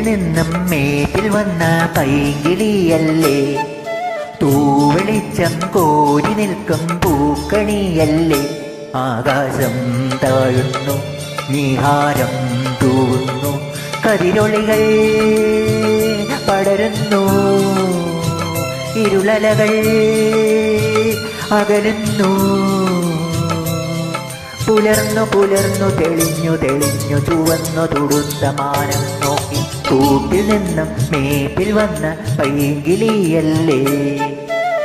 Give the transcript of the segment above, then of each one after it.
നിന്നും മേറ്റിൽ വന്ന പൈങ്കിളിയല്ലേ, തൂവെളിച്ചം കോരി നിൽക്കും പൂക്കണിയല്ലേ. ആകാശം താഴുന്നു, നീഹാരം തൂവുന്നു, കതിരൊളികൾ പടരുന്നു, ഇരുളലകൾ അകലുന്നു. പുലർന്നു പുലർന്നു തെളിഞ്ഞു തെളിഞ്ഞു ചുവന്നു തുടുത്ത മാനം നോക്കി, കൂട്ടിൽ നിന്നും മേപ്പിൽ വന്ന പൈങ്കിളിയല്ലേ,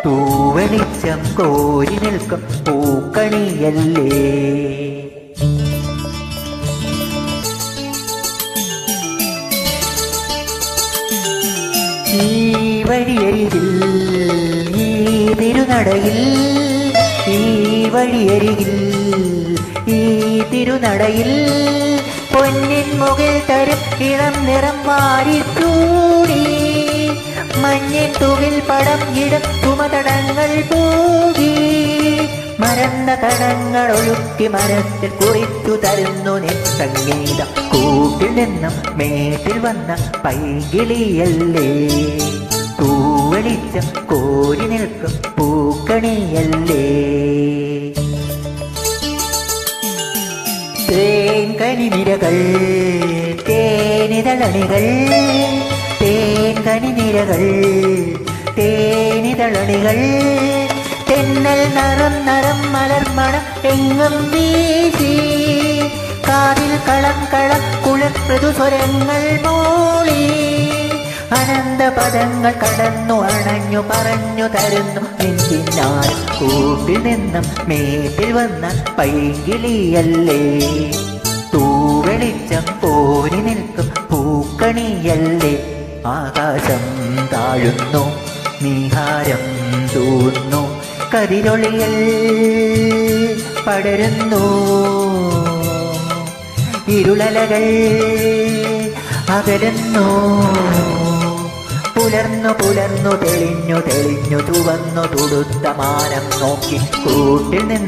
തൂവെളിച്ചം കോരി നിൽക്കും പൂക്കണിയല്ലേ. ഈ വഴിയരികിൽ ഈ തിരുനടയിൽ, ഈ വഴിയരികിൽ ഈ തിരുനടയിൽ പൊന്നിൻ മുകിൽ തരും ഇളം നിറം വാരിച്ചൂടി, മഞ്ഞിൻ തുകിൽ പടം ഇടും സുമതടങ്ങൾ പൂകി, മരന്ന തടങ്ങൾ ഒഴുക്കി മനസ്സിൽ കുറിച്ചു തരുന്നു നിൻ സംഗീതം. കൂട്ടിൽ നിന്നും മേട്ടിൽ വന്ന പൈങ്കിളിയല്ലേ, തൂവെളിച്ചം കോരി നിൽക്കും പൂക്കണിയല്ലേ. തേൻ കനിനിരകൾ തേനിതളണികൾ, തേൻ കനിനിരകൾ തേനിതളണികൾ, തെന്നൽ നറം നറം മലർമണം എങ്ങും വീശി, കാതിൽ കളം കളം കുളിർമൃദുസ്വരങ്ങൾ മൂളി, അനന്തപദങ്ങൾ കടന്നു അണഞ്ഞു പറഞ്ഞു തരുന്നു നെഞ്ചിനാരും. കൂട്ടിൽ നിന്നും മേട്ടിൽ വന്ന പൈങ്കിളിയല്ലേ, തൂവെളിച്ചം കോരി നിൽക്കും പൂക്കണിയല്ലേ. ആകാശം താഴുന്നു, നീഹാരം തൂന്നു, കതിരൊളികൾ പടരുന്നു, ഇരുളലകൾ അകലുന്നു. പുലർന്നു പുലർന്നു തെളിഞ്ഞു തെളിഞ്ഞു ചുവന്നു തുടുത്ത മാനം നോക്കി, കൂട്ടിൽ നിന്ന്